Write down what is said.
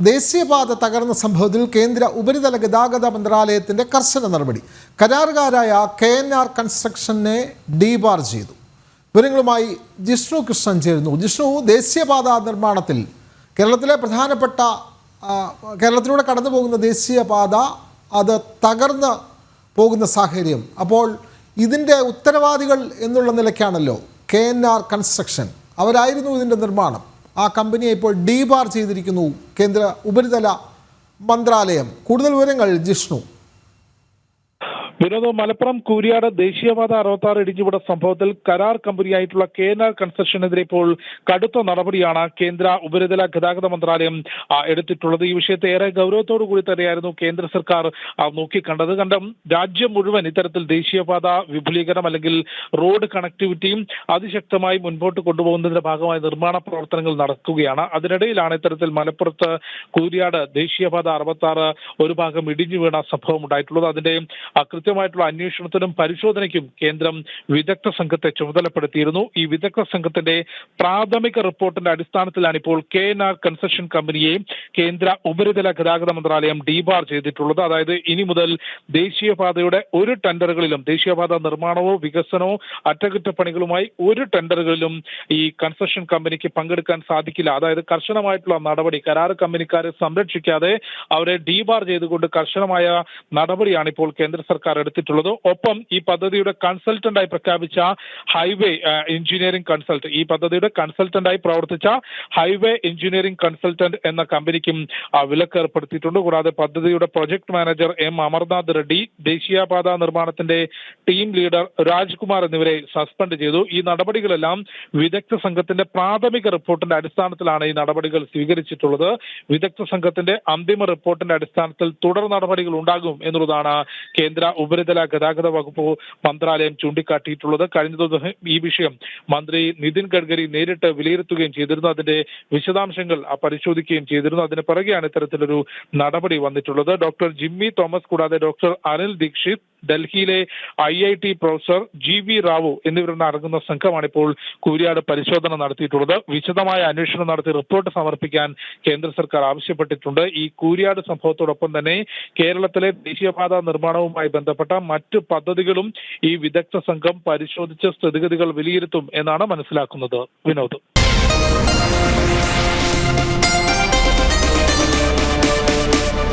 ദേശീയപാത തകർന്ന സംഭവത്തിൽ കേന്ദ്ര ഉപരിതല ഗതാഗത മന്ത്രാലയത്തിന്റെ കർശന നടപടി. കരാറുകാരായ KNR കൺസ്ട്രക്ഷനെ ഡീബാർ ചെയ്തു. വിവരങ്ങളുമായി ജിഷ്ണു കൃഷ്ണൻ ചേരുന്നു. ജിഷ്ണു, ദേശീയപാത നിർമ്മാണത്തിൽ കേരളത്തിലൂടെ കടന്നു പോകുന്ന ദേശീയപാത അത് തകർന്ന് പോകുന്ന സാഹചര്യം. അപ്പോൾ ഇതിൻ്റെ ഉത്തരവാദികൾ എന്നുള്ള നിലയ്ക്കാണല്ലോ KNR കൺസ്ട്രക്ഷൻ. അവരായിരുന്നു ഇതിൻ്റെ നിർമ്മാണം. ആ കമ്പനിയെ ഇപ്പോൾ ഡീബാർ ചെയ്തിരിക്കുന്നു കേന്ദ്ര ഉപരിതല മന്ത്രാലയം. കൂടുതൽ വിവരങ്ങൾ ജിഷ്ണു. വിനോദ്, മലപ്പുറം കൂരിയാട് ദേശീയപാത 66 ഇടിഞ്ഞുവിട സംഭവത്തിൽ കരാർ കമ്പനിയായിട്ടുള്ള KNR കൺസ്ട്രക്ഷനെതിരെ ഇപ്പോൾ കടുത്ത നടപടിയാണ് കേന്ദ്ര ഉപരിതല ഗതാഗത മന്ത്രാലയം എടുത്തിട്ടുള്ളത്. ഈ വിഷയത്തെ ഏറെ ഗൗരവത്തോടു കൂടി തന്നെയായിരുന്നു കേന്ദ്ര സർക്കാർ നോക്കിക്കണ്ടത്. രാജ്യം മുഴുവൻ ഇത്തരത്തിൽ ദേശീയപാത വിപുലീകരണം അല്ലെങ്കിൽ റോഡ് കണക്ടിവിറ്റിയും അതിശക്തമായി മുൻപോട്ട് കൊണ്ടുപോകുന്നതിന്റെ ഭാഗമായി നിർമ്മാണ പ്രവർത്തനങ്ങൾ നടക്കുകയാണ്. അതിനിടയിലാണ് ഇത്തരത്തിൽ മലപ്പുറത്ത് കൂരിയാട് ദേശീയപാത 66 ഒരു ഭാഗം ഇടിഞ്ഞു വീണ സംഭവം ഉണ്ടായിട്ടുള്ളത്. അതിന്റെ കൃത്യമായിട്ടുള്ള അന്വേഷണത്തിനും പരിശോധനയ്ക്കും കേന്ദ്രം വിദഗ്ധ സംഘത്തെ ചുമതലപ്പെടുത്തിയിരുന്നു. ഈ വിദഗ്ധ സംഘത്തിന്റെ പ്രാഥമിക റിപ്പോർട്ടിന്റെ അടിസ്ഥാനത്തിലാണ് ഇപ്പോൾ KNR കൺസ്ട്രക്ഷൻ കമ്പനിയെ കേന്ദ്ര ഉപരിതല ഗതാഗത മന്ത്രാലയം ഡീബാർ ചെയ്തിട്ടുള്ളത്. അതായത് ഇനി മുതൽ ദേശീയപാതയുടെ ഒരു ടെൻഡറുകളിലും, ദേശീയപാത നിർമ്മാണമോ വികസനമോ അറ്റകുറ്റപ്പണികളുമായി ഒരു ടെൻഡറുകളിലും ഈ കൺസ്ട്രക്ഷൻ കമ്പനിക്ക് പങ്കെടുക്കാൻ സാധിക്കില്ല. അതായത് കർശനമായിട്ടുള്ള നടപടി, കരാർ കമ്പനിക്കാരെ സംരക്ഷിക്കാതെ അവരെ ഡീബാർ ചെയ്തുകൊണ്ട് കർശനമായ നടപടിയാണ് ഇപ്പോൾ കേന്ദ്ര സർക്കാർ എടുത്തിട്ടുള്ളത്. ഒപ്പം ഈ പദ്ധതിയുടെ കൺസൾട്ടന്റായി പ്രഖ്യാപിച്ച ഹൈവേ എഞ്ചിനീയറിംഗ് കൺസൾട്ട്, ഈ പദ്ധതിയുടെ കൺസൾട്ടന്റായി പ്രവർത്തിച്ച ഹൈവേ എഞ്ചിനീയറിംഗ് കൺസൾട്ടന്റ് എന്ന കമ്പനിക്കും വിലക്ക് ഏർപ്പെടുത്തിയിട്ടുണ്ട്. കൂടാതെ പദ്ധതിയുടെ project manager M Amarnath Reddy, ദേശീയപാത നിർമ്മാണത്തിന്റെ ടീം ലീഡർ രാജ്കുമാർ എന്നിവരെ സസ്പെൻഡ് ചെയ്തു. ഈ നടപടികളെല്ലാം വിദഗ്ധ സംഘത്തിന്റെ പ്രാഥമിക റിപ്പോർട്ടിന്റെ അടിസ്ഥാനത്തിലാണ് ഈ നടപടികൾ സ്വീകരിച്ചിട്ടുള്ളത്. വിദഗ്ധ സംഘത്തിന്റെ അന്തിമ റിപ്പോർട്ടിന്റെ അടിസ്ഥാനത്തിൽ തുടർ നടപടികൾ ഉണ്ടാകും എന്നുള്ളതാണ് കേന്ദ്ര ഉപരിതല ഗതാഗത വകുപ്പ് മന്ത്രാലയം ചൂണ്ടിക്കാട്ടിയിട്ടുള്ളത്. കഴിഞ്ഞ ദിവസം ഈ വിഷയം മന്ത്രി നിതിൻ ഗഡ്കരി നേരിട്ട് വിലയിരുത്തുകയും ചെയ്തിരുന്നു. അതിന്റെ വിശദാംശങ്ങൾ പരിശോധിക്കുകയും ചെയ്തിരുന്നു. അതിന് പിറകെയാണ് ഇത്തരത്തിലൊരു നടപടി വന്നിട്ടുള്ളത്. ഡോക്ടർ ജിമ്മി തോമസ് കൂടാതെ ഡോക്ടർ അനിൽ ദീക്ഷിത്, ഡൽഹിയിലെ IIT പ്രൊഫസർ GV റാവു എന്നിവരുടെ അടങ്ങുന്ന സംഘമാണ് ഇപ്പോൾ കൂരിയാട് പരിശോധന നടത്തിയിട്ടുള്ളത്. വിശദമായ അന്വേഷണം നടത്തി റിപ്പോർട്ട് സമർപ്പിക്കാൻ കേന്ദ്ര സർക്കാർ ആവശ്യപ്പെട്ടിട്ടുണ്ട്. ഈ കൂരിയാട് സംഭവത്തോടൊപ്പം തന്നെ കേരളത്തിലെ ദേശീയപാത നിർമ്മാണവുമായി ബന്ധപ്പെട്ട മറ്റ് പദ്ധതികളും ഈ വിദഗ്ധ സംഘം പരിശോധിച്ച് സ്ഥിതിഗതികൾ വിലയിരുത്തും എന്നാണ് മനസ്സിലാക്കുന്നത്. വിനോദ്.